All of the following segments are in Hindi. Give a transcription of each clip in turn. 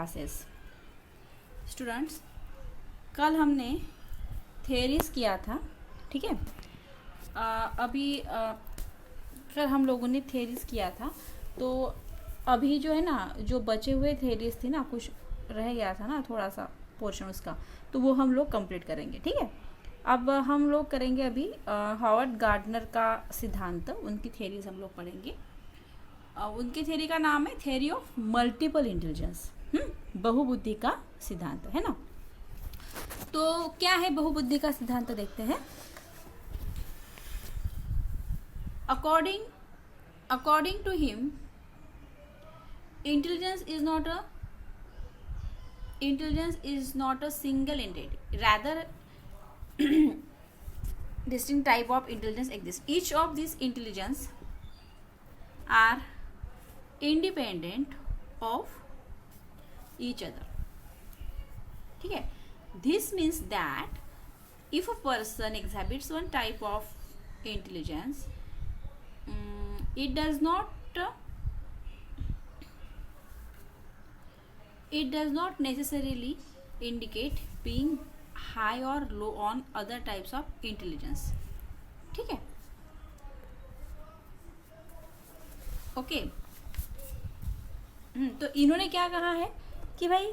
क्लासेस। स्टूडेंट्स, कल हमने थेरीज किया था, ठीक है। कल हम लोगों ने थेरीज किया था, तो अभी जो है ना, जो बचे हुए थेरीज थी ना, कुछ रह गया था ना थोड़ा सा पोर्शन उसका, तो वो हम लोग कंप्लीट करेंगे, ठीक है। अब हम लोग करेंगे अभी हॉवर्ड गार्डनर का सिद्धांत, उनकी थेरीज हम लोग पढ़ेंगे। उनकी थ्योरी का नाम है थ्योरी ऑफ मल्टीपल इंटेलिजेंस, बहुबुद्धि का सिद्धांत, है ना। तो क्या है बहुबुद्धि का सिद्धांत, देखते हैं। According to him, intelligence is not a single entity, rather distinct type of intelligence exists. Each of these intelligence are independent of each other, ठीक है। This means that if a person exhibits one type of intelligence, it does not necessarily indicate being high or low on other types of intelligence, ठीक है। ओके तो इन्होंने क्या कहा है कि भाई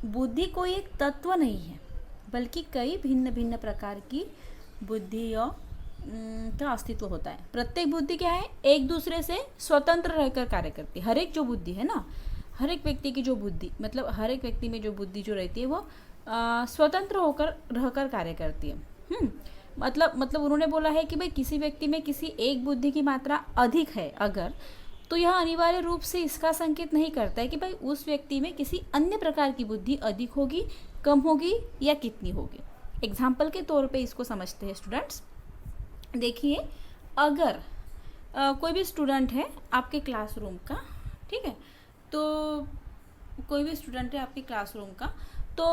बुद्धि कोई एक तत्व नहीं है, बल्कि कई भिन्न भिन्न प्रकार की बुद्धि का अस्तित्व होता है। प्रत्येक बुद्धि क्या है, एक दूसरे से स्वतंत्र रहकर कार्य करती है। हर एक जो बुद्धि है ना, हर एक व्यक्ति की जो बुद्धि, मतलब हर एक व्यक्ति में जो बुद्धि जो रहती है वो स्वतंत्र होकर रहकर कार्य करती है। मतलब उन्होंने बोला है कि भाई किसी व्यक्ति में किसी एक बुद्धि की मात्रा अधिक है अगर, तो यह अनिवार्य रूप से इसका संकेत नहीं करता है कि भाई उस व्यक्ति में किसी अन्य प्रकार की बुद्धि अधिक होगी, कम होगी या कितनी होगी। एग्जाम्पल के तौर पे इसको समझते हैं स्टूडेंट्स। देखिए, अगर कोई भी स्टूडेंट है आपके क्लासरूम का, ठीक है, तो कोई भी स्टूडेंट है आपके क्लासरूम का, तो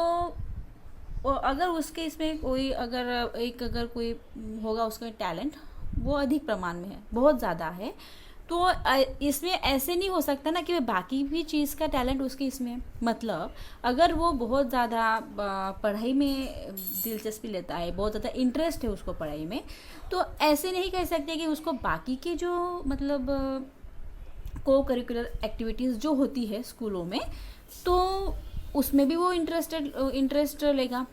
अगर उसके इसमें कोई अगर कोई होगा, उसका टैलेंट वो अधिक प्रमाण में है, बहुत ज़्यादा है, तो इसमें ऐसे नहीं हो सकता ना कि बाकी भी चीज़ का टैलेंट उसके इसमें, मतलब अगर वो बहुत ज़्यादा पढ़ाई में दिलचस्पी लेता है, बहुत ज़्यादा इंटरेस्ट है उसको पढ़ाई में, तो ऐसे नहीं कह सकते कि उसको बाकी के जो मतलब को करिकुलर एक्टिविटीज़ जो होती है स्कूलों में, तो उसमें भी वो इंटरेस्ट लेगा,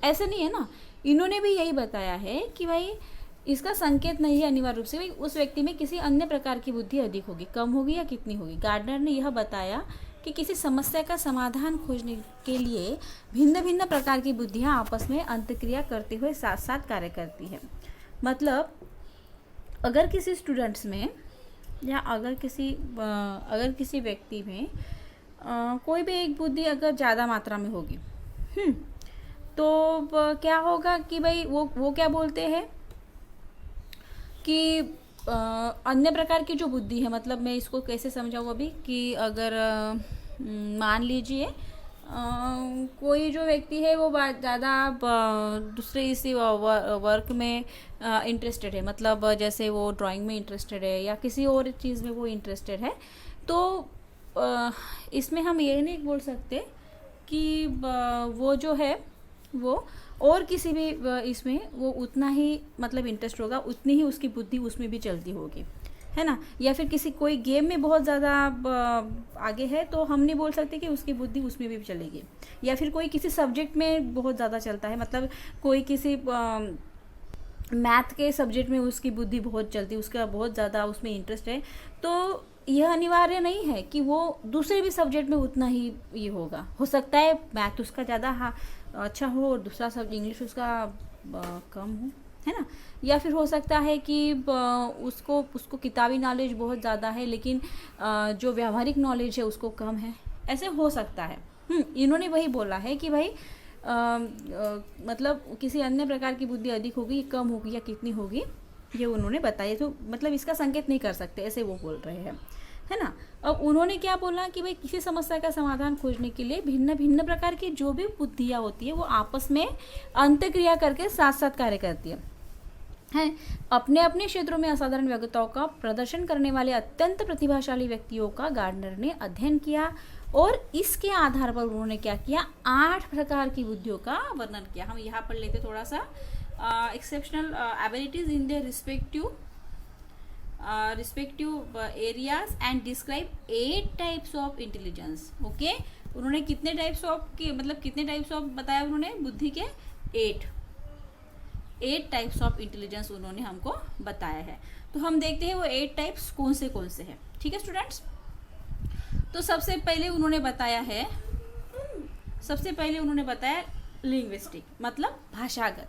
ऐसे नहीं है ना। इन्होंने भी यही बताया है कि भाई इसका संकेत नहीं है अनिवार्य रूप से भाई उस व्यक्ति में किसी अन्य प्रकार की बुद्धि अधिक होगी, कम होगी या कितनी होगी। गार्डनर ने यह बताया कि किसी समस्या का समाधान खोजने के लिए भिन्न भिन्न प्रकार की बुद्धियाँ आपस में अंतक्रिया करते हुए साथ साथ कार्य करती है। मतलब अगर किसी स्टूडेंट्स में या अगर किसी व्यक्ति में कोई भी एक बुद्धि अगर ज़्यादा मात्रा में होगी, तो क्या होगा कि भाई वो क्या बोलते हैं कि अन्य प्रकार की जो बुद्धि है, मतलब मैं इसको कैसे समझाऊँ अभी, कि अगर मान लीजिए कोई जो व्यक्ति है वो ज़्यादा दूसरे इसी वर्क में इंटरेस्टेड है, मतलब जैसे वो ड्राइंग में इंटरेस्टेड है या किसी और चीज़ में वो इंटरेस्टेड है, तो इसमें हम ये नहीं बोल सकते कि वो जो है वो और किसी भी इसमें वो उतना ही मतलब इंटरेस्ट होगा, उतनी ही उसकी बुद्धि उसमें भी चलती होगी, है ना। या फिर किसी कोई गेम में बहुत ज़्यादा आगे है, तो हम नहीं बोल सकते कि उसकी बुद्धि उसमें भी चलेगी। या फिर कोई किसी सब्जेक्ट में बहुत ज़्यादा चलता है, मतलब कोई किसी मैथ के सब्जेक्ट में उसकी बुद्धि बहुत चलती है, उसका बहुत ज़्यादा उसमें इंटरेस्ट है, तो यह अनिवार्य नहीं है कि वो दूसरे भी सब्जेक्ट में उतना ही ये होगा। हो सकता है मैथ उसका ज़्यादा अच्छा हो और दूसरा सब्जेक्ट इंग्लिश उसका कम हो, है ना। या फिर हो सकता है कि उसको किताबी नॉलेज बहुत ज़्यादा है, लेकिन जो व्यावहारिक नॉलेज है उसको कम है, ऐसे हो सकता है। इन्होंने वही बोला है कि भाई मतलब किसी अन्य प्रकार की बुद्धि अधिक होगी, कम होगी या कितनी होगी, ये उन्होंने बताया। तो मतलब इसका संकेत नहीं कर सकते, ऐसे वो बोल रहे हैं, है ना। अब उन्होंने क्या बोला कि भाई किसी समस्या का समाधान खोजने के लिए भिन्न भिन्न प्रकार की जो भी बुद्धियाँ होती है वो आपस में अंतक्रिया करके साथ साथ कार्य करती है। अपने अपने क्षेत्रों में असाधारण योग्यताओं का प्रदर्शन करने वाले अत्यंत प्रतिभाशाली व्यक्तियों का गार्डनर ने अध्ययन किया और इसके आधार पर उन्होंने क्या किया, 8 प्रकार की बुद्धियों का वर्णन किया। हम यहाँ पर लेते थोड़ा सा exceptional abilities in their respective areas and describe 8 types of intelligence. Okay, उन्होंने कितने टाइप्स ऑफ के मतलब कितने टाइप्स ऑफ बताया उन्होंने बुद्धि के, 8 टाइप्स ऑफ इंटेलिजेंस उन्होंने हमको बताया है। तो हम देखते हैं वो 8 टाइप्स कौन से हैं। ठीक है स्टूडेंट्स, तो सबसे पहले उन्होंने बताया लिंग्विस्टिक, मतलब भाषागत।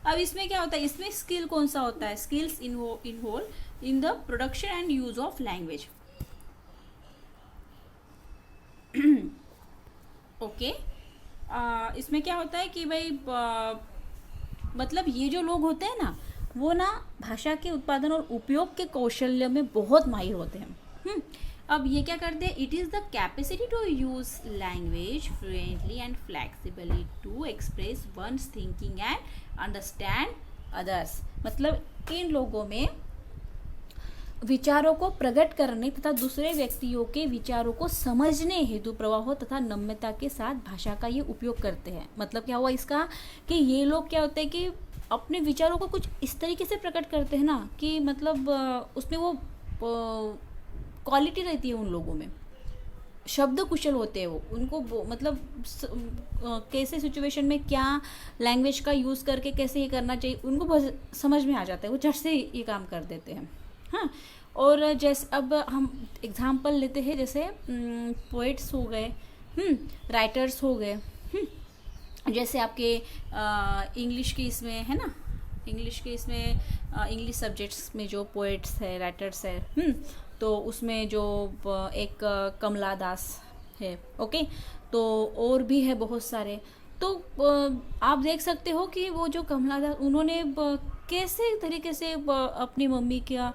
अब इसमें क्या होता है, इसमें स्किल कौन सा होता है, skills involve in the production and use of language. Okay, इसमें क्या होता है कि भाई मतलब ये जो लोग होते हैं ना, वो ना भाषा के उत्पादन और उपयोग के कौशल्य में बहुत माहिर होते हैं। अब ये क्या करते हैं, it is the capacity to use language fluently and flexibly to express one's thinking and understand others. मतलब इन लोगों में विचारों को प्रकट करने तथा दूसरे व्यक्तियों के विचारों को समझने हेतु प्रवाह तथा नम्रता के साथ भाषा का ये उपयोग करते हैं। मतलब क्या हुआ इसका, कि ये लोग क्या होते हैं कि अपने विचारों को कुछ इस तरीके से प्रकट करते हैं ना कि मतलब उसमें वो क्वालिटी रहती है उन लोगों में, शब्द कुशल होते हैं वो, उनको मतलब कैसे सिचुएशन में क्या लैंग्वेज का यूज़ करके कैसे ये करना चाहिए उनको बहुत समझ में आ जाता है, वो झट से ये काम कर देते हैं। हाँ, और जैसे अब हम एग्जांपल लेते हैं, जैसे पोइट्स हो गए, राइटर्स हो गए, जैसे आपके इंग्लिश के इसमें है ना, इंग्लिश सब्जेक्ट्स में जो पोइट्स है, राइटर्स है, तो उसमें जो एक कमला दास है। ओके, तो और भी है बहुत सारे। तो आप देख सकते हो कि वो जो कमला दास, उन्होंने कैसे तरीके से अपनी मम्मी का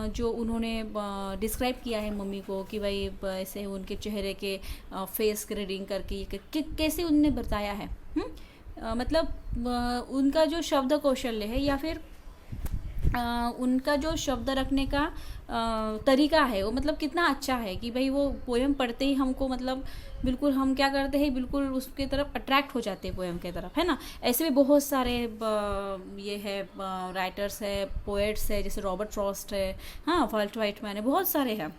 जो उन्होंने डिस्क्राइब किया है मम्मी को कि भाई ऐसे उनके चेहरे के फेस के रीडिंग करके कैसे उन्होंने बताया है। मतलब उनका जो शब्द कौशल्य है या फिर उनका जो शब्द रखने का तरीका है वो मतलब कितना अच्छा है कि भाई वो पोएम पढ़ते ही हमको मतलब बिल्कुल हम क्या करते हैं, बिल्कुल उसके तरफ अट्रैक्ट हो जाते हैं पोएम के तरफ, है ना। ऐसे भी बहुत सारे ये है राइटर्स है, पोएट्स है, जैसे रॉबर्ट फ्रॉस्ट है, हाँ, वाल्ट व्हाइटमैन है, बहुत सारे हैं।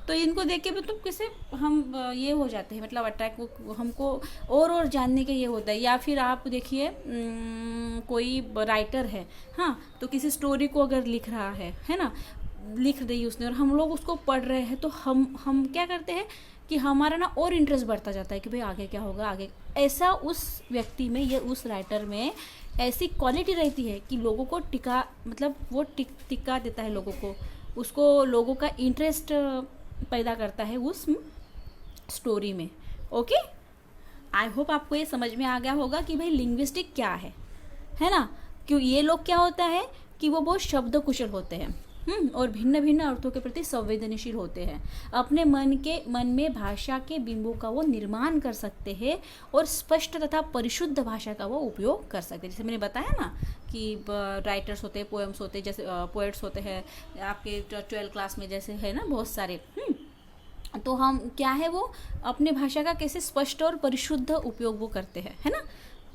तो इनको देख के मतलब कैसे हम ये हो जाते हैं, मतलब अट्रैक्ट हमको और जानने के ये होता है। या फिर आप देखिए कोई राइटर है, हाँ, तो किसी स्टोरी को अगर लिख रहा है ना, लिख दी उसने और हम लोग उसको पढ़ रहे हैं, तो हम क्या करते हैं कि हमारा ना और इंटरेस्ट बढ़ता जाता है कि भाई आगे क्या होगा, आगे ऐसा उस व्यक्ति में या उस राइटर में ऐसी क्वालिटी रहती है कि लोगों को टिका मतलब वो टिका देता है लोगों को, उसको लोगों का इंटरेस्ट पैदा करता है उस स्टोरी में। ओके, आई होप आपको ये समझ में आ गया होगा कि भाई लिंग्विस्टिक क्या है ना। क्यों ये लोग क्या होता है कि वो बहुत शब्द कुशल होते हैं और भिन्न भिन्न अर्थों के प्रति संवेदनशील होते हैं। अपने मन में भाषा के बिंबों का वो निर्माण कर सकते हैं और स्पष्ट तथा परिशुद्ध भाषा का वो उपयोग कर सकते हैं। जैसे मैंने बताया ना कि राइटर्स होते हैं, पोएम्स होते हैं, जैसे पोएट्स होते हैं आपके 12th क्लास में जैसे है ना बहुत सारे। तो हम क्या है वो अपने भाषा का कैसे स्पष्ट और परिशुद्ध उपयोग वो करते हैं, है ना।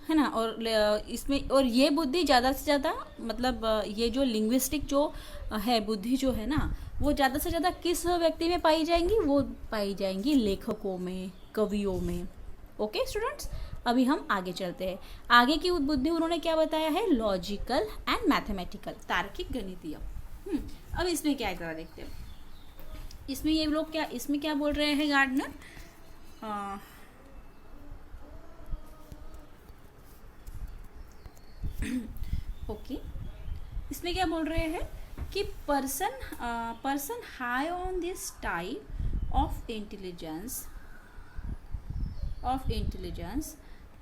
और इसमें और ये बुद्धि ज़्यादा से ज़्यादा मतलब ये जो लिंग्विस्टिक जो है बुद्धि जो है ना, वो ज़्यादा से ज़्यादा किस व्यक्ति में पाई जाएंगी, वो पाई जाएंगी लेखकों में, कवियों में। ओके स्टूडेंट्स, अभी हम आगे चलते हैं। आगे की बुद्धि उन्होंने क्या बताया है, लॉजिकल एंड मैथमेटिकल, तार्किक गणितीय। अब इसमें क्या है जरा देखते हैं। इसमें ये लोग इसमें क्या बोल रहे हैं गार्डनर, ओके, इसमें क्या बोल रहे हैं कि person high on this type of intelligence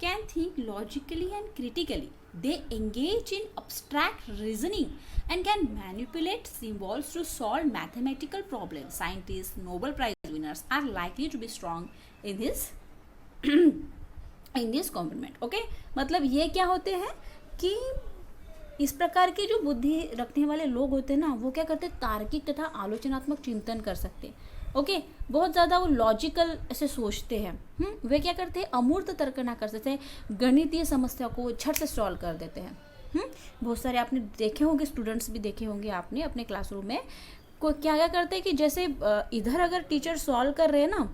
can think logically and critically. They engage in abstract reasoning and can manipulate symbols to solve mathematical problems. Scientists, Nobel Prize winners are likely to be strong in this component. Okay? मतलब ये क्या होते हैं कि इस प्रकार की जो बुद्धि रखने वाले लोग होते हैं ना, वो क्या करते हैं, तार्किक तथा आलोचनात्मक चिंतन कर सकते हैं। ओके, बहुत ज़्यादा वो लॉजिकल ऐसे सोचते हैं। वे क्या करते हैं, अमूर्त तर्क ना कर सकते हैं, गणितीय समस्या को झट से सॉल्व कर देते हैं। बहुत सारे आपने देखे होंगे, स्टूडेंट्स भी देखे होंगे आपने अपने क्लासरूम में, को क्या क्या करते हैं कि जैसे इधर अगर टीचर सॉल्व कर रहे हैं ना,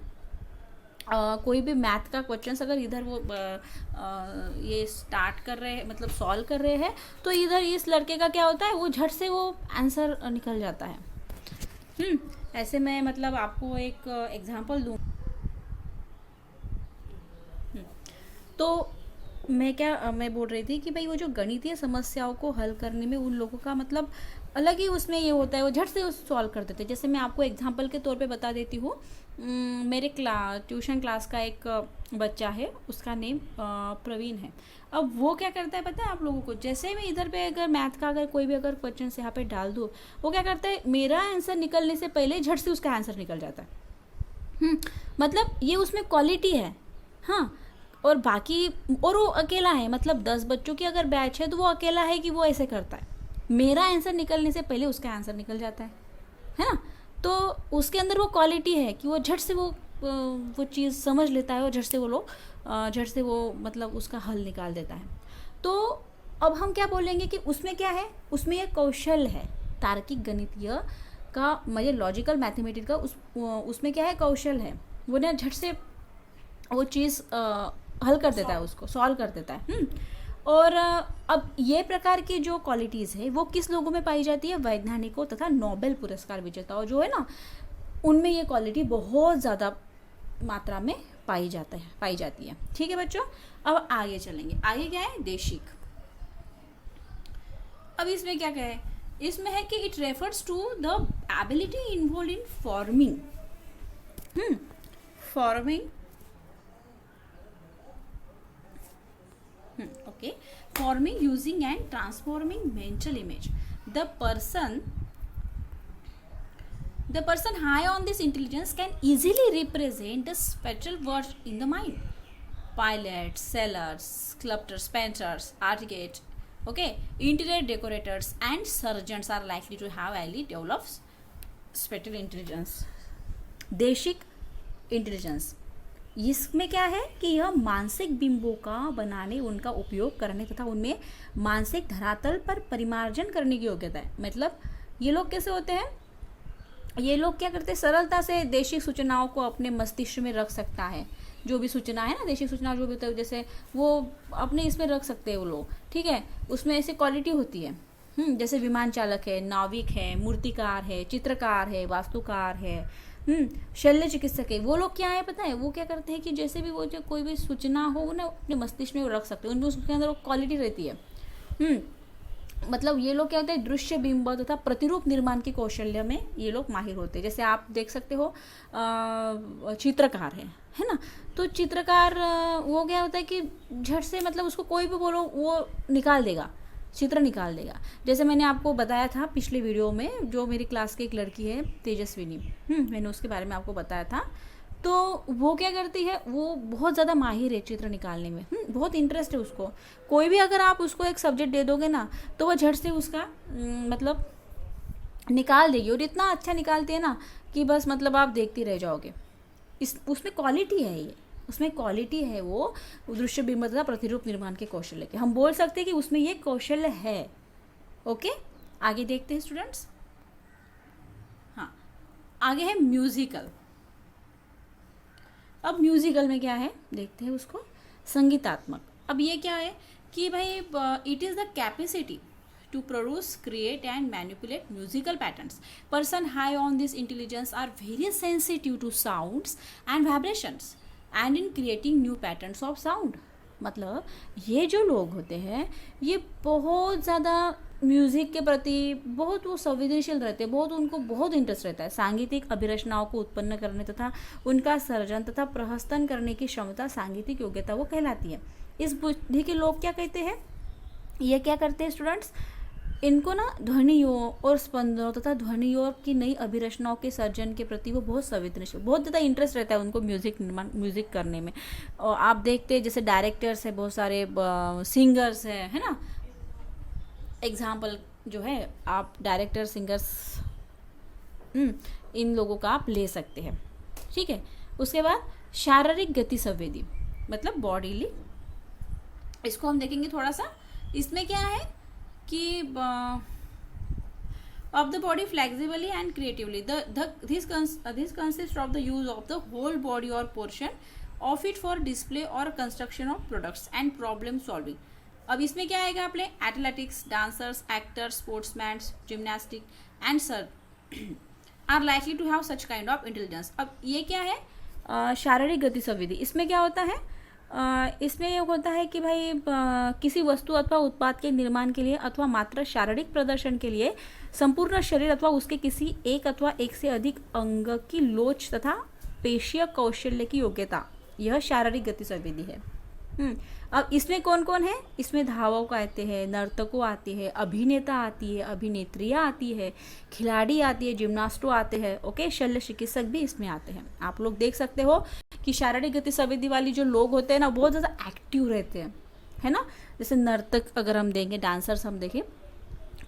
कोई भी मैथ का क्वेश्चन अगर इधर वो ये स्टार्ट कर रहे हैं, मतलब सॉल्व कर रहे हैं, तो इधर इस लड़के का क्या होता है, वो झट से वो आंसर निकल जाता है। ऐसे मैं मतलब आपको एक एग्जांपल दूँ तो मैं बोल रही थी कि भाई वो जो गणितीय समस्याओं को हल करने में उन लोगों का मतलब अलग ही उसमें ये होता है, वो झट से सॉल्व कर देते हैं। जैसे मैं आपको एग्जांपल के तौर पे बता देती हूँ, मेरे ट्यूशन क्लास का एक बच्चा है, उसका नेम प्रवीण है। अब वो क्या करता है पता है आप लोगों को, जैसे मैं इधर पे अगर मैथ का अगर कोई भी अगर क्वेश्चन यहाँ पे डाल दूँ, वो क्या करता है, मेरा आंसर निकलने से पहले झट से उसका आंसर निकल जाता है। मतलब ये उसमें क्वालिटी है। हाँ, और बाकी और वो अकेला है, मतलब 10 बच्चों की अगर बैच है तो वो अकेला है कि वो ऐसे करता है, मेरा आंसर निकलने से पहले उसका आंसर निकल जाता है ना। तो उसके अंदर वो क्वालिटी है कि वो झट से वो चीज़ समझ लेता है, और झट से वो मतलब उसका हल निकाल देता है। तो अब हम क्या बोलेंगे कि उसमें क्या है, उसमें एक कौशल है, तार्किक गणितीय का मतलब लॉजिकल मैथमेटिक्स का उसमें क्या है, कौशल है। वो ना झट से वो चीज़ हल कर देता है, उसको सॉल्व कर देता है। और अब ये प्रकार की जो क्वालिटीज़ है वो किस लोगों में पाई जाती है, वैज्ञानिकों तथा नोबेल पुरस्कार विजेताओं जो है ना, उनमें ये क्वालिटी बहुत ज़्यादा मात्रा में पाई जाती है। ठीक है बच्चों, अब आगे चलेंगे। आगे क्या है, देशिक। अब इसमें क्या है, इसमें है कि it refers to the ability involve in forming forming, using and transforming mental image. The person high on this intelligence can easily represent the spatial world in the mind. Pilots, sailors, sculptors, painters, architects, interior decorators and surgeons are likely to have highly developed spatial intelligence. Desika intelligence, इसमें क्या है कि यह मानसिक बिंबों का बनाने, उनका उपयोग करने तथा उनमें मानसिक धरातल पर परिमार्जन करने की योग्यता है। मतलब ये लोग कैसे होते हैं, ये लोग क्या करते हैं, सरलता से देशिक सूचनाओं को अपने मस्तिष्क में रख सकता है। जो भी सूचना है ना, देशिक सूचना जो भी होता है, जैसे वो अपने इसमें रख सकते हैं वो लोग। ठीक है, उसमें ऐसी क्वालिटी होती है। जैसे विमान चालक है, नाविक है, मूर्तिकार है, चित्रकार है, वास्तुकार है, शल्य चिकित्सक है, वो लोग क्या है पता है, वो क्या करते हैं कि जैसे भी वो जो कोई भी सूचना हो ना अपने मस्तिष्क में वो रख सकते हैं, उनमें उसके अंदर वो क्वालिटी रहती है। मतलब ये लोग क्या होते हैं, दृश्य बिंब तथा प्रतिरूप निर्माण के कौशल्य में ये लोग माहिर होते हैं। जैसे आप देख सकते हो चित्रकार है ना, तो चित्रकार वो क्या होता है कि झट से मतलब उसको कोई भी बोलो वो निकाल देगा, चित्र निकाल देगा। जैसे मैंने आपको बताया था पिछले वीडियो में, जो मेरी क्लास की एक लड़की है तेजस्विनी, मैंने उसके बारे में आपको बताया था। तो वो क्या करती है, वो बहुत ज़्यादा माहिर है चित्र निकालने में, बहुत इंटरेस्ट है उसको। कोई भी अगर आप उसको एक सब्जेक्ट दे दोगे ना, तो वो झट से उसका मतलब निकाल देगी, और इतना अच्छा निकालती है ना कि बस मतलब आप देखते रह जाओगे। उसमें क्वालिटी है, ये उसमें क्वालिटी है, वो दृश्य बिंब तथा प्रतिरूप निर्माण के कौशल्य के, हम बोल सकते हैं कि उसमें ये कौशल्य है। ओके, आगे देखते हैं स्टूडेंट्स। हाँ, आगे है म्यूजिकल। अब म्यूजिकल में क्या है देखते हैं उसको, संगीतात्मक। अब ये क्या है कि भाई it is the capacity to produce, create and manipulate musical patterns. Person high on this intelligence are very sensitive to sounds and vibrations and in creating new patterns of sound. मतलब ये जो लोग होते हैं ये बहुत ज़्यादा म्यूज़िक के प्रति बहुत वो संवेदनशील रहते हैं, बहुत उनको बहुत इंटरेस्ट रहता है। सांगीतिक अभिरचनाओं को उत्पन्न करने तथा उनका सर्जन तथा प्रहस्तन करने की क्षमता सांगीतिक योग्यता वो कहलाती है। इस बुद्धि के लोग क्या कहते हैं, ये क्या करते हैं स्टूडेंट्स, इनको ना ध्वनियों और स्पंदनों तथा ध्वनियों की नई अभिरचनाओं के सर्जन के प्रति वो बहुत संवेदनशील, बहुत ज़्यादा इंटरेस्ट रहता है उनको म्यूज़िक करने में। और आप देखते हैं जैसे डायरेक्टर्स है, बहुत सारे सिंगर्स है ना। एग्जाम्पल जो है आप डायरेक्टर सिंगर्स इन लोगों का आप ले सकते हैं, ठीक है। उसके बाद शारीरिक गति संवेदी, मतलब बॉडीली, इसको हम देखेंगे थोड़ा सा। इसमें क्या है कि of the body flexibly and creatively, this consist of the use of the whole body और portion of it for display और construction of products and problem solving. अब इसमें क्या आएगा आपने, athletics, dancers, actors, sportsman, gymnastic and sir are likely to have such kind of intelligence. अब ये क्या है, शारीरिक गति संवेदी। इसमें क्या होता है, इसमें ये होता है कि भाई किसी वस्तु अथवा उत्पाद के निर्माण के लिए अथवा मात्र शारीरिक प्रदर्शन के लिए संपूर्ण शरीर अथवा उसके किसी एक अथवा एक से अधिक अंग की लोच तथा पेशीय कौशल्य की योग्यता, यह शारीरिक गति संवेदी है। अब इसमें कौन कौन है, इसमें धावक आते हैं, नर्तकों आती है, अभिनेता आती है, अभिनेत्रियाँ आती है, खिलाड़ी आती है, जिम्नास्टो आते हैं, ओके, शल्य चिकित्सक भी इसमें आते हैं। आप लोग देख सकते हो कि शारीरिक गति संवेदी वाली जो लोग होते हैं ना, बहुत ज़्यादा एक्टिव रहते हैं, है ना। जैसे नर्तक अगर हम देंगे, डांसर्स हम देखें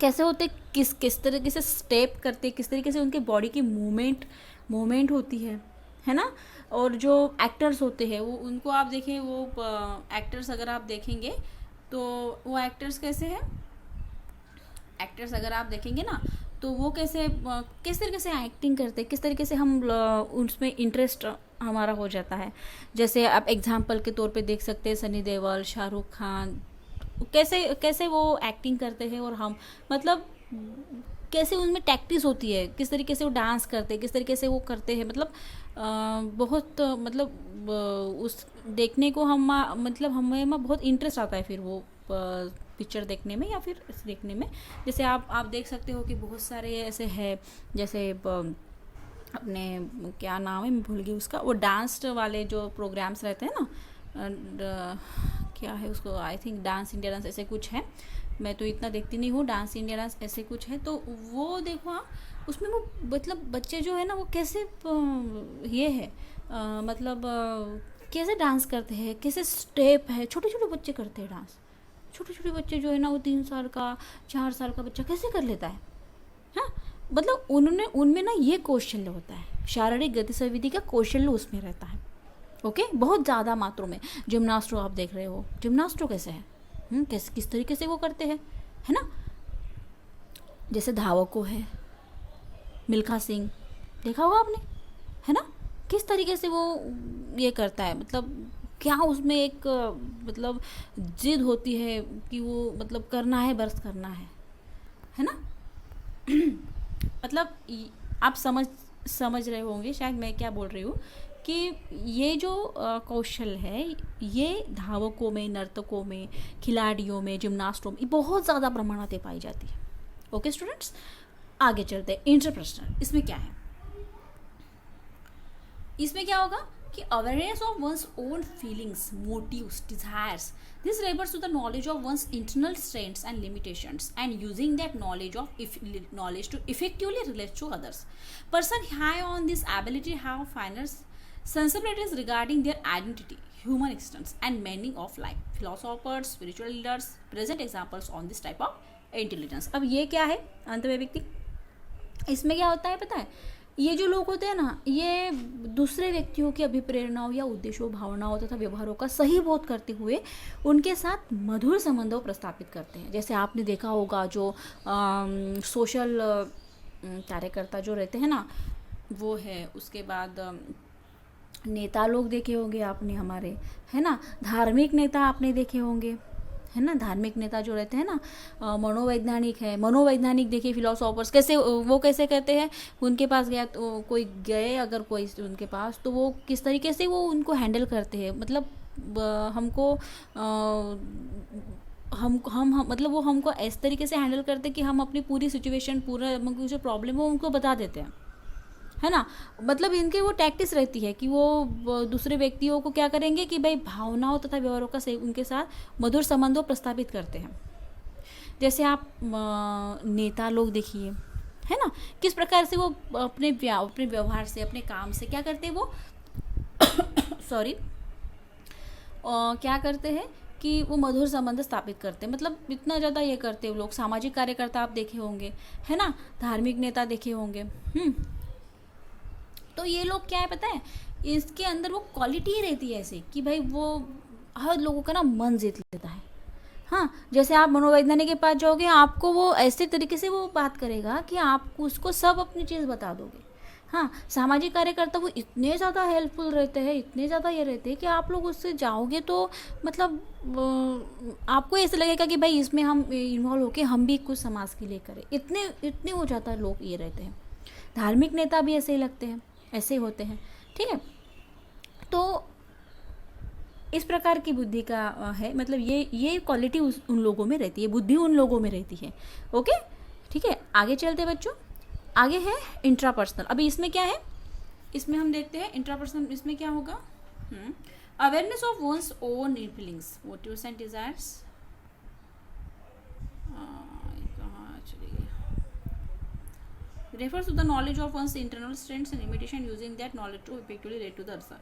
कैसे होते, किस तरीके से स्टेप करते, किस तरीके से उनके बॉडी की मूवमेंट होती है ना। और जो एक्टर्स होते हैं वो, उनको आप देखें, वो एक्टर्स अगर आप देखेंगे तो वो एक्टर्स कैसे हैं, एक्टर्स अगर आप देखेंगे ना तो वो कैसे किस तरीके से एक्टिंग करते हैं, किस तरीके से हम उसमें इंटरेस्ट हमारा हो जाता है। जैसे आप एग्जांपल के तौर पे देख सकते हैं सनी देओल, शाहरुख खान, कैसे वो एक्टिंग करते हैं, और हम मतलब कैसे उनमें टैक्टिस होती है, किस तरीके से वो डांस करते हैं, किस तरीके से वो करते हैं, मतलब बहुत मतलब उस देखने को हमें बहुत इंटरेस्ट आता है फिर वो पिक्चर देखने में या फिर देखने में। जैसे आप देख सकते हो कि बहुत सारे ऐसे हैं, जैसे अपने क्या नाम है मैं भूल गई उसका, वो डांस वाले जो प्रोग्राम्स रहते हैं ना, क्या है उसको, I think dance India dance ऐसे कुछ है, मैं तो इतना देखती नहीं हूँ, डांस इंडिया डांस ऐसे कुछ है। तो वो देखो आप, उसमें वो मतलब बच्चे जो है ना वो कैसे ये है मतलब कैसे डांस करते हैं, कैसे स्टेप है, छोटे छोटे बच्चे करते हैं डांस। छोटे छोटे बच्चे जो है ना वो 3 साल का 4 साल का बच्चा कैसे कर लेता है, हाँ, मतलब उनमें ना ये कौशल्य होता है, शारीरिक गति संवेदी का कौशल्य उसमें रहता है, ओके, बहुत ज़्यादा मात्रा में। जिम्नास्टो आप देख रहे हो, जिम्नास्टो कैसे है, किस तरीके से वो करते हैं, है ना। जैसे धावकों है, मिल्खा सिंह देखा होगा आपने, है ना, किस तरीके से वो ये करता है, मतलब क्या उसमें एक मतलब जिद होती है कि वो मतलब करना है, बर्स करना है ना। मतलब आप समझ रहे होंगे शायद मैं क्या बोल रही हूँ, कि ये जो कौशल है ये धावकों में, नर्तकों में, खिलाड़ियों में, जिम्नास्टों में बहुत ज़्यादा प्रमाणात पाई जाती है। ओके स्टूडेंट्स, आगे चलते हैं। इंटरपर्सनल, इसमें क्या है, इसमें क्या होगा कि awareness of one's own feelings, motives, desires, this refers to the knowledge of one's internal strengths and limitations and using that knowledge to effectively relate to others. Person high on this ability have finer sensibilities regarding their identity, human existence and meaning of life. Philosophers, spiritual leaders present examples on this type of intelligence. अब ये क्या है अंत में व्यक्ति, इसमें क्या होता है पता है, ये जो लोग होते हैं ना, ये दूसरे व्यक्तियों की अभिप्रेरणाओं या उद्देश्यों, भावनाओं तथा व्यवहारों का सही बोध करते हुए उनके साथ मधुर संबंधों प्रस्थापित करते हैं। जैसे आपने देखा होगा जो सोशल कार्यकर्ता जो रहते हैं ना वो है, उसके बाद नेता लोग देखे होंगे आपने हमारे, है ना, धार्मिक नेता आपने देखे होंगे, है ना, धार्मिक नेता जो रहते हैं ना, मनोवैज्ञानिक देखिए, फिलोसोफर्स कैसे वो कैसे कहते हैं, उनके पास गया तो कोई गए अगर कोई उनके पास, तो वो किस तरीके से वो उनको हैंडल करते हैं, मतलब हमको हम मतलब वो हमको इस तरीके से हैंडल करते हैं कि हम अपनी पूरी सिचुएशन, पूरा जो प्रॉब्लम है उनको बता देते हैं, है ना। मतलब इनके वो टैक्टिस रहती है कि वो दूसरे व्यक्तियों को क्या करेंगे कि भाई भावनाओं तथा व्यवहारों का सही उनके साथ मधुर संबंधों प्रस्तापित करते हैं। जैसे आप नेता लोग देखिए, है ना, किस प्रकार से वो अपने व्यवहार से, अपने काम से क्या करते हैं वो क्या करते हैं कि वो मधुर संबंध स्थापित करते हैं, मतलब इतना ज़्यादा ये करते हैं लोग। सामाजिक कार्यकर्ता आप देखे होंगे, है ना, धार्मिक नेता देखे होंगे, तो ये लोग क्या है पता है, इसके अंदर वो क्वालिटी रहती है ऐसे कि भाई वो हर लोगों का ना मन जीत लेता है। हाँ, जैसे आप मनोवैज्ञानिक के पास जाओगे, आपको वो ऐसे तरीके से वो बात करेगा कि आप उसको सब अपनी चीज़ बता दोगे। हाँ, सामाजिक कार्यकर्ता वो इतने ज़्यादा हेल्पफुल रहते हैं, इतने ज़्यादा ये रहते हैं कि आप लोग उससे जाओगे तो मतलब आपको ऐसे लगेगा कि भाई इसमें हम इन्वॉल्व होके हम भी कुछ समाज के लिए करें। इतने इतने हो जाता है, लोग ये रहते हैं। धार्मिक नेता भी ऐसे ही लगते हैं, ऐसे ही होते हैं। ठीक है, तो इस प्रकार की बुद्धि का है, मतलब ये क्वालिटी उन लोगों में रहती है, बुद्धि उन लोगों में रहती है। ओके, ठीक है, आगे चलते बच्चों। आगे है इंट्रापर्सनल। अभी इसमें क्या है, इसमें हम देखते हैं इंट्रापर्सनल, इसमें क्या होगा, awareness of one's own feelings, motives and desires. कहाँ चली गई, refers to the knowledge of one's internal strengths and limitation, using that knowledge to effectively relate to the other.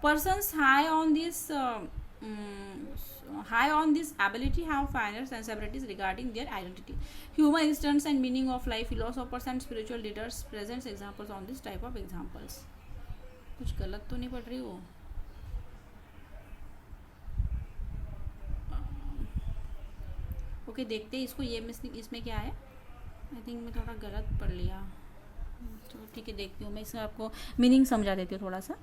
Persons high on this ability have finer sensibilities regarding their identity, human existence and meaning of life. Philosophers and spiritual leaders present examples on this type of examples. कुछ गलत तो नहीं पढ़ रही हो? ओके, देखते हैं इसको। ये इसमें क्या है, आई थिंक मैं थोड़ा गलत पढ़ लिया, तो ठीक है देखती हूँ मैं, इसमें आपको मीनिंग समझा देती हूँ थोड़ा सा।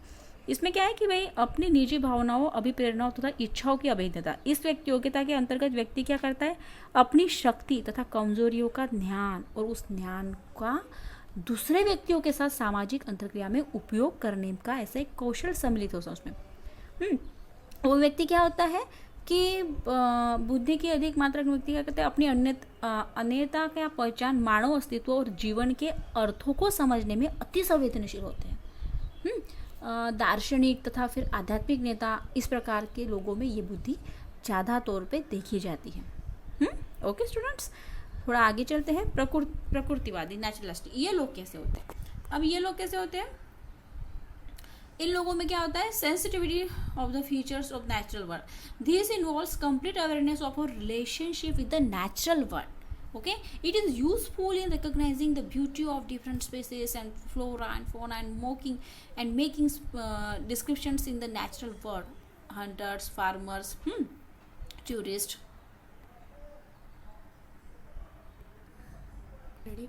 इसमें क्या है कि भाई अपनी निजी भावनाओं, अभिप्रेरणाओं तथा इच्छाओं की अभेद्यता। इस व्यक्ति योग्यता के अंतर्गत व्यक्ति क्या करता है, अपनी शक्ति तथा कमजोरियों का ध्यान और उस ज्ञान का दूसरे व्यक्तियों के साथ सामाजिक अंतर्क्रिया में उपयोग करने का ऐसा एक कौशल सम्मिलित होता है उसमें। वो व्यक्ति क्या होता है कि बुद्धि की अधिक मात्रा के व्यक्ति क्या करते हैं, अपनी अन्यता का पहचान, मानव अस्तित्व और जीवन के अर्थों को समझने में अति संवेदनशील होते हैं। दार्शनिक तथा फिर आध्यात्मिक नेता, इस प्रकार के लोगों में ये बुद्धि ज़्यादा तौर पे देखी जाती है। ओके स्टूडेंट्स, थोड़ा आगे चलते हैं। प्रकृतिवादी, नेचुरलिस्टिक, ये लोग कैसे होते हैं। अब ये लोग कैसे होते हैं, इन लोगों में क्या होता है, sensitivity of the features of natural world. This involves complete awareness of our relationship with the natural world. Okay, it is useful in recognizing the beauty of different species and flora and fauna and making descriptions in the natural world. Hunters, farmers, tourists. Ready?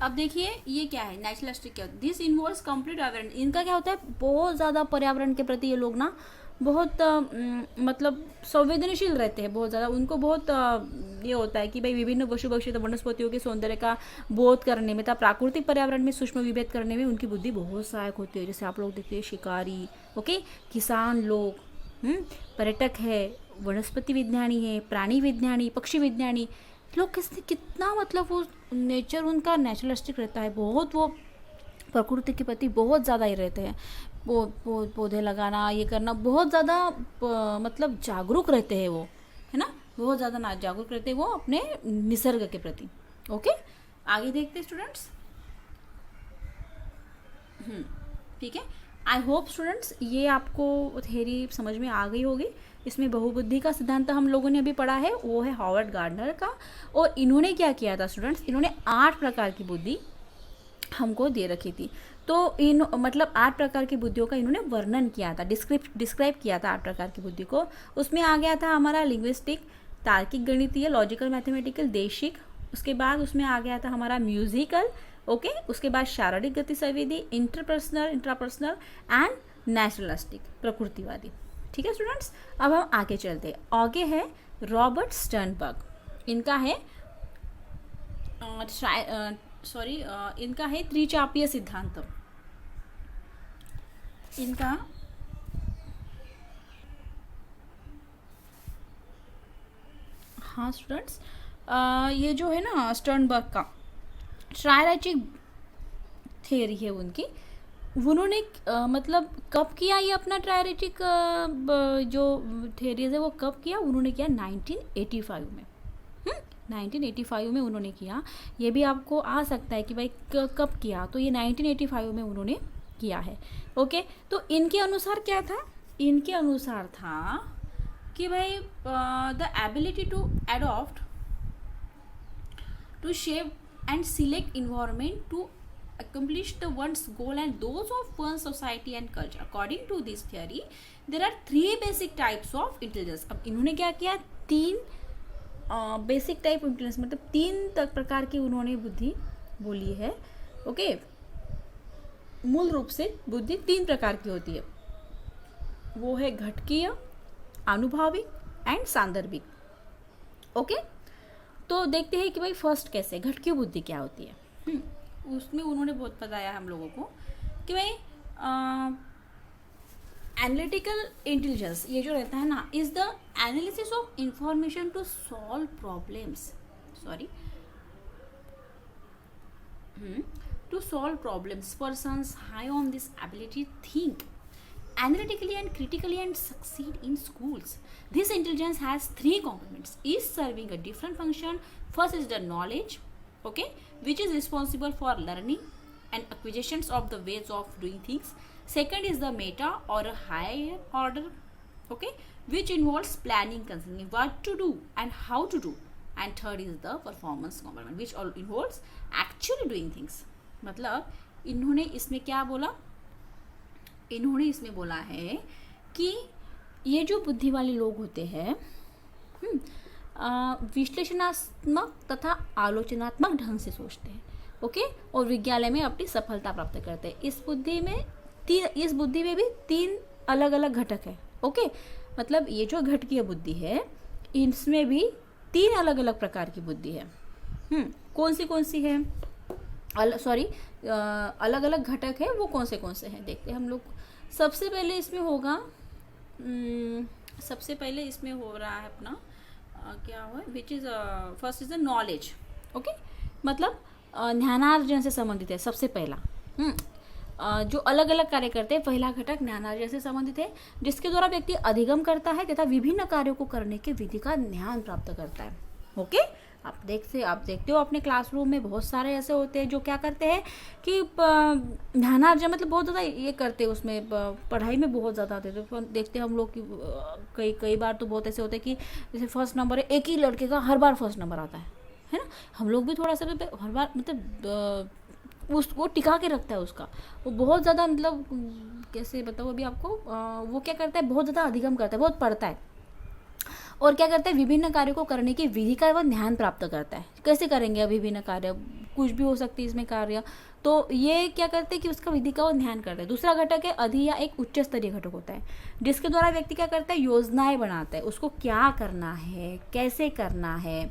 अब देखिए ये क्या है, नेचुरलिस्टिक क्या होता है। This involves complete awareness. इनका क्या होता है, बहुत ज़्यादा पर्यावरण के प्रति ये लोग ना बहुत मतलब संवेदनशील रहते हैं बहुत ज़्यादा। उनको बहुत ये होता है कि भाई विभिन्न पशु पक्षी वनस्पतियों के सौंदर्य का बोध करने में तथा प्राकृतिक पर्यावरण में सूक्ष्म विभेद करने में उनकी बुद्धि बहुत सहायक होती है। जैसे आप लोग देखते हैं शिकारी, ओके, किसान लोग, पर्यटक है, वनस्पति विज्ञानी है, प्राणी विज्ञानी, पक्षी विज्ञानी, लोग कितना मतलब वो नेचर उनका नेचुरलिस्टिक रहता है, बहुत वो प्रकृति के प्रति बहुत ज़्यादा ही रहते हैं। पौधे लगाना, ये करना, बहुत ज़्यादा मतलब जागरूक रहते हैं वो, है ना, बहुत ज़्यादा जागरूक रहते हैं वो अपने निसर्ग के प्रति। ओके, आगे देखते हैं स्टूडेंट्स। ठीक है, आई होप स्टूडेंट्स ये आपको थ्योरी समझ में आ गई होगी। इसमें बहुबुद्धि का सिद्धांत हम लोगों ने अभी पढ़ा है, वो है हॉवर्ड गार्डनर का। और इन्होंने क्या किया था स्टूडेंट्स, इन्होंने 8 प्रकार की बुद्धि हमको दे रखी थी। तो मतलब 8 प्रकार की बुद्धियों का इन्होंने वर्णन किया था, डिस्क्राइब किया था 8 प्रकार की बुद्धि को। उसमें आ गया था हमारा लिंग्विस्टिक, तार्किक गणितीय, लॉजिकल मैथमेटिकल, देशिक। उसके बाद उसमें आ गया था हमारा म्यूजिकल, ओके। उसके बाद शारीरिक गति संवेदी, इंट्रापर्सनल एंड नेचुरलिस्टिक, प्रकृतिवादी। ठीक है स्टूडेंट्स, अब हम आगे चलते हैं। आगे है रॉबर्ट स्टर्नबर्ग। इनका है इनका है त्रिचापीय सिद्धांत। इनका हाँ स्टूडेंट्स, ये जो है ना स्टर्नबर्ग का ट्रायरेटिक थियरी है उनकी। उन्होंने मतलब कब किया ये अपना ट्रायरेटिक जो थियरीज है वो कब किया, उन्होंने किया 1985 में। 1985 में उन्होंने किया। ये भी आपको आ सकता है कि भाई कब किया, तो ये 1985 में उन्होंने किया है। ओके, तो इनके अनुसार क्या था, इनके अनुसार था कि भाई the ability to adopt, to shape and select environment to accomplish the one's goal and those of one's society and culture. According to this theory, there are 3 basic types of intelligence. अब इन्होंने क्या किया, 3 बेसिक टाइप इंटेलिजेंस, मतलब 3 प्रकार की उन्होंने बुद्धि बोली है. ओके, मूल रूप से बुद्धि 3 प्रकार की होती है. वो है घटकीय, आनुभाविक एंड सांदर्भिक. ओके, तो देखते हैं कि भाई फर्स्ट कैसे घटकीय बुद्धि क्या होती है. उसमें उन्होंने बहुत बताया हम लोगों को कि भाई एनालिटिकल इंटेलिजेंस ये जो रहता है ना, is the analysis of information to solve problems, to solve problems. Persons high on this ability think analytically and critically and succeed in schools. This intelligence has 3 components, each serving a different function. First is the knowledge, okay, which is responsible for learning and acquisitions of the ways of doing things. Second is the meta or a higher order, okay, which involves planning, considering what to do and how to do. And third is the performance component, which all involves actually doing things. मतलब इन्होंने इसमें क्या बोला, इन्होंने इसमें बोला है कि ये जो बुद्धि वाले लोग होते हैं विश्लेषणात्मक तथा आलोचनात्मक ढंग से सोचते हैं. ओके, और विज्ञान में अपनी सफलता प्राप्त करते हैं. इस बुद्धि में भी 3 अलग अलग घटक है. ओके, मतलब ये जो घटकीय बुद्धि है इसमें भी 3 अलग अलग प्रकार की बुद्धि है. कौन सी है, अलग अलग घटक है, वो कौन से हैं देखते हैं हम लोग. सबसे पहले इसमें हो रहा है अपना क्या हुआ, which is first is the knowledge. Okay, मतलब ज्ञानार्जन से संबंधित है. सबसे पहला जो अलग अलग कार्य करते हैं, पहला घटक ज्ञानार्जन से संबंधित है, जिसके द्वारा व्यक्ति अधिगम करता है तथा विभिन्न कार्यों को करने के विधि का ज्ञान प्राप्त करता है. ओके, आप देखते हो अपने क्लासरूम में बहुत सारे ऐसे होते हैं जो क्या करते हैं कि ध्यानार्जन मतलब बहुत ज़्यादा ये करते हैं, उसमें पढ़ाई में बहुत ज़्यादा आते हैं. तो देखते हैं हम लोग कि कई बार तो बहुत ऐसे होते हैं कि जैसे फर्स्ट नंबर है, एक ही लड़के का हर बार फर्स्ट नंबर आता है ना. हम लोग भी थोड़ा सा हर बार मतलब वो टिका के रखता है उसका. वो बहुत ज़्यादा मतलब कैसे बताओ अभी आपको, वो क्या करता है, बहुत ज़्यादा अधिगम करता है, बहुत पढ़ता है और क्या करता है, विभिन्न कार्यों को करने की विधि का वह ज्ञान प्राप्त करता है. कैसे करेंगे विभिन्न कार्य, कुछ भी हो सकती है इसमें कार्य, तो ये क्या करते हैं कि उसका विधि का वो ध्यान करता है. दूसरा घटक है अधि या एक उच्च स्तरीय घटक होता है, जिसके द्वारा व्यक्ति क्या करता है, योजनाएं बनाता है, उसको क्या करना है, कैसे करना है,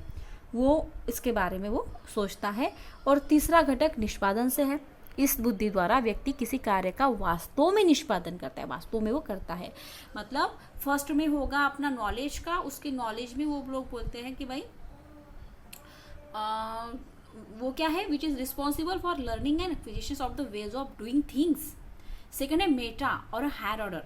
वो इसके बारे में वो सोचता है. और तीसरा घटक निष्पादन से है. इस बुद्धि द्वारा व्यक्ति किसी कार्य का वास्तव में निष्पादन करता है, वास्तव में वो करता है. मतलब फर्स्ट में होगा अपना नॉलेज का, उसके नॉलेज में वो लोग बोलते हैं कि भाई वो क्या है, which is responsible for learning and acquisition of the ways of doing things. Second है मेटा और हायर ऑर्डर.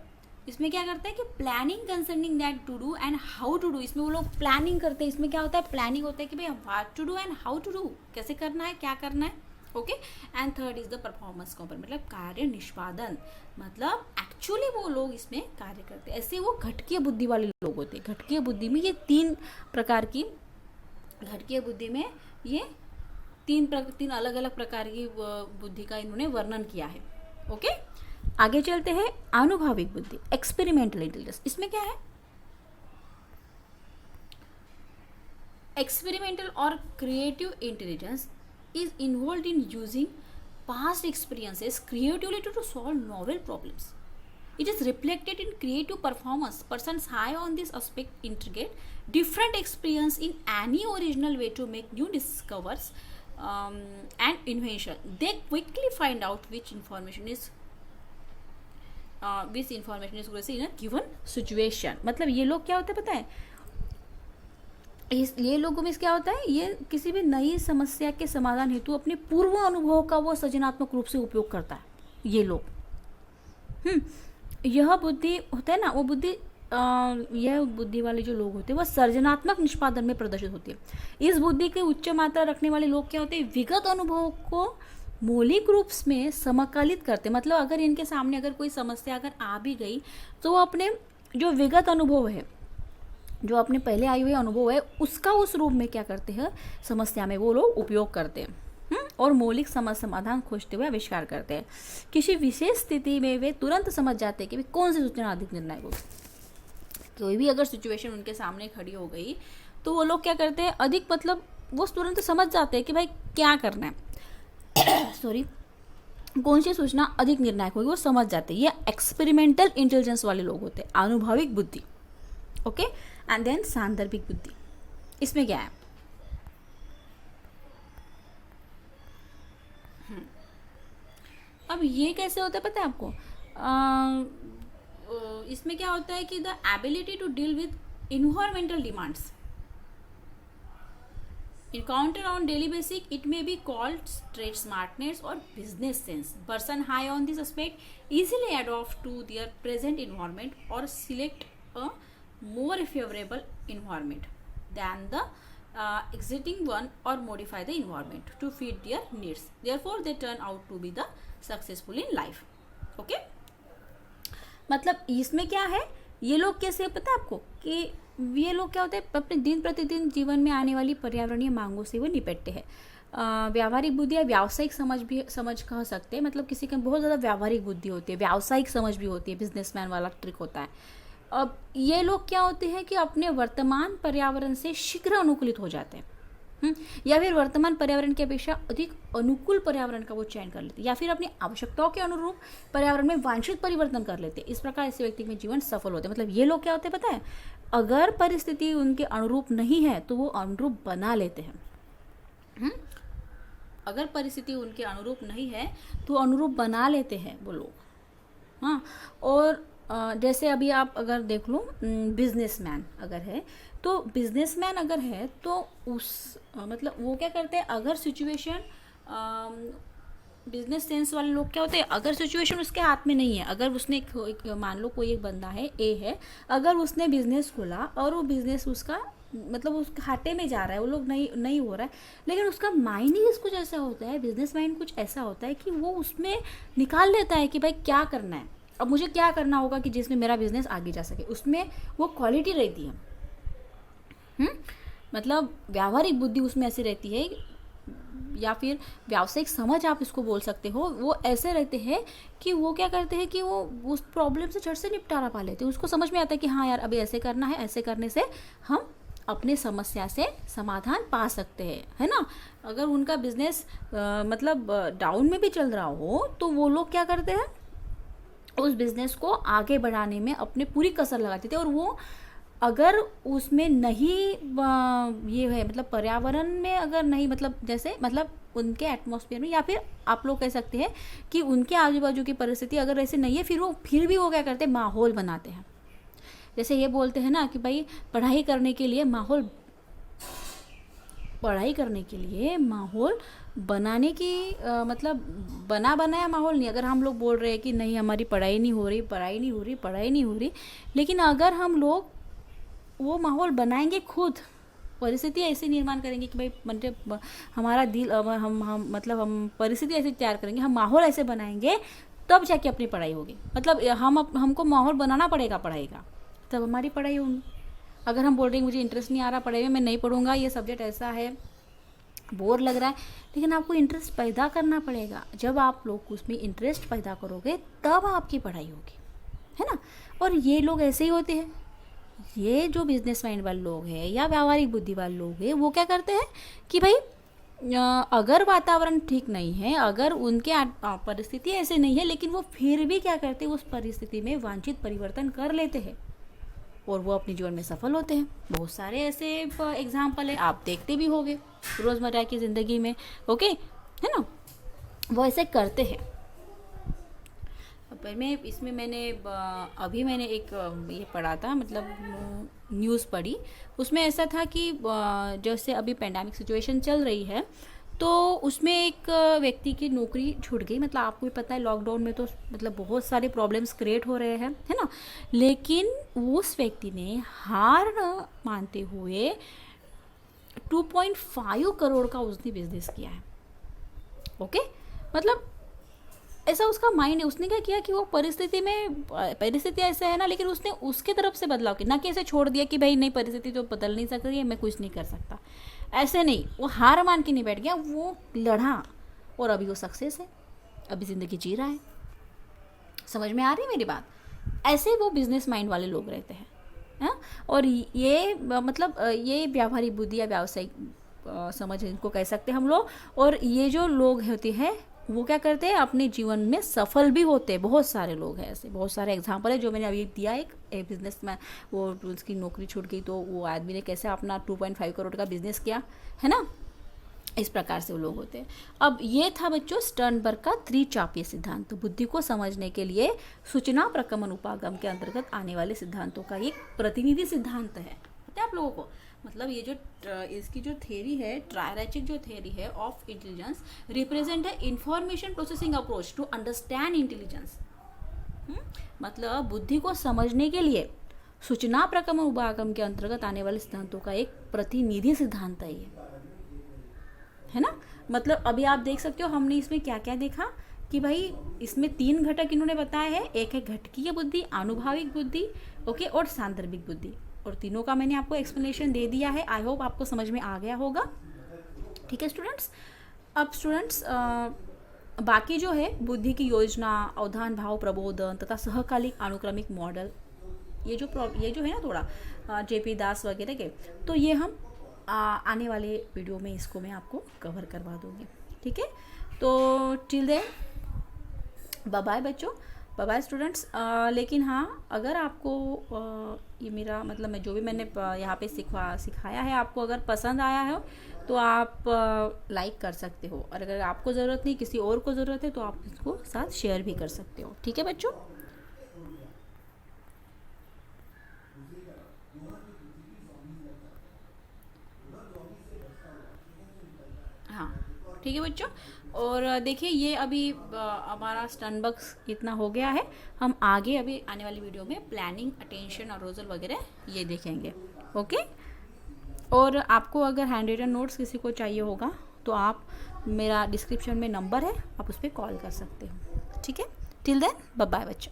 इसमें क्या करते हैं कि planning concerning that to do and how to do. इसमें वो लोग प्लानिंग करते हैं. इसमें क्या होता है, प्लानिंग होता है कि भाई what to do and how to do, कैसे करना है, क्या करना है. Okay, and third is the performance component, मतलब कार्य निष्पादन, मतलब एक्चुअली वो लोग इसमें कार्य करते हैं. ऐसे वो घटकीय बुद्धि वाले लोग होते हैं. घटकीय बुद्धि में ये 3 प्रकार की, घटकीय बुद्धि में ये 3 अलग अलग प्रकार की बुद्धि का इन्होंने वर्णन किया है. ओके, आगे चलते हैं. आनुभाविक बुद्धि, एक्सपेरिमेंटल इंटेलिजेंस. इसमें क्या है, एक्सपेरिमेंटल और creative intelligence is involved in using past experiences creatively to solve novel problems. It is reflected in creative performance. Persons high on this aspect integrate different experience in any original way to make new discoveries and invention. They quickly find out which information is in a given situation. मतलब ये लोग क्या होते हैं पता है, ये लोगों में क्या होता है, ये किसी भी नई समस्या के समाधान हेतु अपने पूर्व अनुभव का वो सृजनात्मक रूप से उपयोग करता है. ये लोग यह बुद्धि होता है ना, वो बुद्धि यह बुद्धि वाले जो लोग होते हैं वह सृजनात्मक निष्पादन में प्रदर्शित होती है. इस बुद्धि की उच्च मात्रा रखने वाले लोग क्या होते हैं, विगत अनुभव को मौलिक रूप में समकालित करते. मतलब अगर इनके सामने अगर कोई समस्या अगर आ भी गई तो वो अपने जो विगत अनुभव है, जो अपने पहले आए हुए अनुभव है, उसका उस रूप में क्या करते हैं, समस्या में वो लोग उपयोग करते हैं. और मौलिक समाधान खोजते हुए आविष्कार करते हैं। किसी विशेष स्थिति में वे तुरंत समझ जाते हैं कि कौन सी सूचना अधिक निर्णायक होगी। कोई भी अगर सिचुएशन उनके सामने खड़ी हो गई तो वो लोग क्या करते हैं, अधिक मतलब वो तुरंत समझ जाते हैं कि भाई क्या करना है सॉरी, कौन सी सूचना अधिक निर्णायक होगी, वो समझ जाते हैं। ये एक्सपेरिमेंटल इंटेलिजेंस वाले लोग होते हैं, आनुभविक बुद्धि। ओके, एंड देन सांदर्भिक बुद्धि। इसमें क्या है, अब ये कैसे होता है पता है आपको? इसमें क्या होता है कि the ability to deal with environmental demands encounter on daily basis, it may be called trade smartness or business sense. Person high on this aspect easily adapt to their present environment or select a more favorable environment than the existing one or modify the environment to fit their needs. Therefore they turn out to be the successful in life. Okay, मतलब इसमें क्या है, ये लोग कैसे पता है आपको कि ये लोग क्या होते हैं, अपने दिन प्रतिदिन जीवन में आने वाली पर्यावरणीय मांगों से वो निपटते हैं। व्यावहारिक बुद्धि या व्यावसायिक समझ कह सकते हैं, मतलब किसी का बहुत ज़्यादा व्यावहारिक बुद्धि होती है, व्यावसायिक समझ भी होती है, बिजनेसमैन वाला ट्रिक होता है। अब ये लोग क्या होते हैं कि अपने वर्तमान पर्यावरण से शीघ्र अनुकूलित हो जाते हैं, या फिर वर्तमान पर्यावरण की अपेक्षा अधिक अनुकूल पर्यावरण का वो चयन कर लेते हैं, या फिर अपनी आवश्यकताओं के अनुरूप पर्यावरण में वांछित परिवर्तन कर लेते हैं। इस प्रकार ऐसे व्यक्ति में जीवन सफल होते हैं। मतलब ये लोग क्या होते हैं पता है, अगर परिस्थिति उनके अनुरूप नहीं है तो वो अनुरूप बना लेते हैं। अगर परिस्थिति उनके अनुरूप नहीं है तो अनुरूप बना लेते हैं वो लोग। हाँ, और जैसे अभी आप अगर देख लो, बिजनेसमैन अगर है तो बिजनेसमैन अगर है तो उस मतलब वो क्या करते हैं, अगर सिचुएशन बिजनेस सेंस वाले लोग क्या होते हैं, अगर सिचुएशन उसके हाथ में नहीं है, अगर उसने एक मान लो कोई एक बंदा है ए है, अगर उसने बिजनेस खोला और वो बिजनेस उसका मतलब उस घाटे में जा रहा है, वो लोग नहीं हो रहा है, लेकिन उसका माइंड ही कुछ ऐसा होता है, बिजनेस माइंड कुछ ऐसा होता है कि वो उसमें निकाल लेता है कि भाई क्या करना है, अब मुझे क्या करना होगा कि जिसमें मेरा बिजनेस आगे जा सके। उसमें वो क्वालिटी रहती है। मतलब व्यावहारिक बुद्धि उसमें ऐसी रहती है, या फिर व्यावसायिक समझ आप इसको बोल सकते हो। वो ऐसे रहते हैं कि वो क्या करते हैं कि वो उस प्रॉब्लम से झट से निपटारा पा लेते हैं। उसको समझ में आता है कि हाँ यार अभी ऐसे करना है, ऐसे करने से हम अपने समस्या से समाधान पा सकते हैं, है ना। अगर उनका बिजनेस मतलब डाउन में भी चल रहा हो तो वो लोग क्या करते हैं, उस बिजनेस को आगे बढ़ाने में अपने पूरी कसर लगाते थे। और वो अगर उसमें नहीं ये है मतलब पर्यावरण में अगर नहीं मतलब जैसे मतलब उनके एटमॉस्फेयर में, या फिर आप लोग कह सकते हैं कि उनके आजू बाजू की परिस्थिति अगर ऐसे नहीं है, फिर भी वो क्या करते हैं, माहौल बनाते हैं। जैसे ये बोलते हैं ना कि भाई पढ़ाई करने के लिए माहौल बनाने की मतलब बनाया माहौल नहीं। अगर हम लोग बोल रहे हैं कि नहीं हमारी पढ़ाई नहीं हो रही, लेकिन अगर हम लोग वो माहौल बनाएंगे, खुद परिस्थिति ऐसी निर्माण करेंगे कि भाई मतलब हमारा दिल हम परिस्थिति ऐसी तैयार करेंगे, हम माहौल ऐसे बनाएंगे, तब जाके अपनी पढ़ाई होगी। मतलब हमको माहौल बनाना पड़ेगा पढ़ाई का, तब हमारी पढ़ाई होगी। अगर हम बोल रहे हैं मुझे इंटरेस्ट नहीं आ रहा पढ़ाई में, मैं नहीं पढ़ूंगा, ये सब्जेक्ट ऐसा है, बोर लग रहा है, लेकिन आपको इंटरेस्ट पैदा करना पड़ेगा। जब आप लोग उसमें इंटरेस्ट पैदा करोगे तब आपकी पढ़ाई होगी, है ना। और ये लोग ऐसे ही होते हैं, ये जो बिजनेस माइंड वाले लोग हैं या व्यावहारिक बुद्धि वाले लोग हैं, वो क्या करते हैं कि भाई अगर वातावरण ठीक नहीं है, अगर उनके परिस्थिति ऐसे नहीं है, लेकिन वो फिर भी क्या करते हैं, उस परिस्थिति में वांछित परिवर्तन कर लेते हैं और वो अपने जीवन में सफल होते हैं। बहुत सारे ऐसे एग्जाम्पल है, आप देखते भी होंगे रोज़मर्रा की ज़िंदगी में, ओके, है ना। वो ऐसे करते हैं। मैंने एक ये पढ़ा था, मतलब न्यूज़ पढ़ी, उसमें ऐसा था कि जैसे अभी पेंडेमिक सिचुएशन चल रही है तो उसमें एक व्यक्ति की नौकरी छूट गई। मतलब आपको भी पता है लॉकडाउन में तो मतलब बहुत सारे प्रॉब्लम्स क्रिएट हो रहे हैं, है ना। लेकिन उस व्यक्ति ने हार न मानते हुए 2.5 करोड़ का उसने बिजनेस किया है। ओके, मतलब ऐसा उसका माइंड है। उसने क्या किया कि वो परिस्थिति ऐसा है ना, लेकिन उसने उसके तरफ से बदलाव किया, ना कि ऐसे छोड़ दिया कि भाई नहीं परिस्थिति तो बदल नहीं सकती है, मैं कुछ नहीं कर सकता। ऐसे नहीं, वो हार मान के नहीं बैठ गया, वो लड़ा और अभी वो सक्सेस है, अभी ज़िंदगी जी रहा है। समझ में आ रही है मेरी बात? ऐसे वो बिजनेस माइंड वाले लोग रहते हैं। हाँ, और ये मतलब ये व्यावहारिक बुद्धि या व्यावसायिक समझ इनको कह सकते हैं हम लोग। और ये जो लोग होते हैं वो क्या करते हैं, अपने जीवन में सफल भी होते हैं। बहुत सारे लोग हैं ऐसे, बहुत सारे एग्जाम्पल है जो मैंने अभी दिया। एक बिजनेस में वो उसकी नौकरी छूट गई तो वो आदमी ने कैसे अपना 2.5 करोड़ का बिजनेस किया, है ना। इस प्रकार से वो लोग होते हैं। अब ये था बच्चों स्टर्नबर्ग का त्रिचापीय सिद्धांत। तो बुद्धि को समझने के लिए सूचना प्रकमन उपागम के अंतर्गत आने वाले सिद्धांतों का एक प्रतिनिधि सिद्धांत है। पता है आप लोगों को, मतलब ये जो इसकी जो थ्योरी है, ट्रायरैचिक जो थ्योरी है ऑफ इंटेलिजेंस, रिप्रेजेंट है information processing approach to understand intelligence. मतलब बुद्धि को समझने के लिए सूचना प्रकमन उपागम के अंतर्गत आने वाले सिद्धांतों का एक प्रतिनिधि सिद्धांत है ये, है ना। मतलब अभी आप देख सकते हो हमने इसमें क्या क्या देखा कि भाई इसमें 3 घटक इन्होंने बताए हैं। एक है घटकीय बुद्धि, आनुभाविक बुद्धि, ओके, और सांदर्भिक बुद्धि। और तीनों का मैंने आपको एक्सप्लेनेशन दे दिया है। आई होप आपको समझ में आ गया होगा। ठीक है स्टूडेंट्स। अब स्टूडेंट्स बाकी जो है बुद्धि की योजना, अवधान, भाव, प्रबोधन तथा सहकालिक अनुक्रमिक मॉडल, ये जो है ना थोड़ा जेपी दास वगैरह के, तो ये हम आने वाले वीडियो में इसको मैं आपको कवर करवा दूँगी। ठीक है, तो टिल देन बाय बाय बच्चों, बाय बाय स्टूडेंट्स। लेकिन हाँ, अगर आपको ये मेरा मतलब मैं जो भी मैंने यहाँ पे सिखाया है आपको अगर पसंद आया है तो आप लाइक कर सकते हो, और अगर आपको ज़रूरत नहीं, किसी और को ज़रूरत है, तो आप इसको साथ शेयर भी कर सकते हो। ठीक है बच्चों। हाँ ठीक है बच्चों। और देखिए ये अभी हमारा स्टर्नबर्ग इतना हो गया है। हम आगे अभी आने वाली वीडियो में प्लानिंग, अटेंशन, अरोजल वगैरह ये देखेंगे। ओके। और आपको अगर हैंड रिटन नोट्स किसी को चाहिए होगा तो आप, मेरा डिस्क्रिप्शन में नंबर है, आप उस पर कॉल कर सकते हो। ठीक है, टिल देन बाय बाय बच्चों।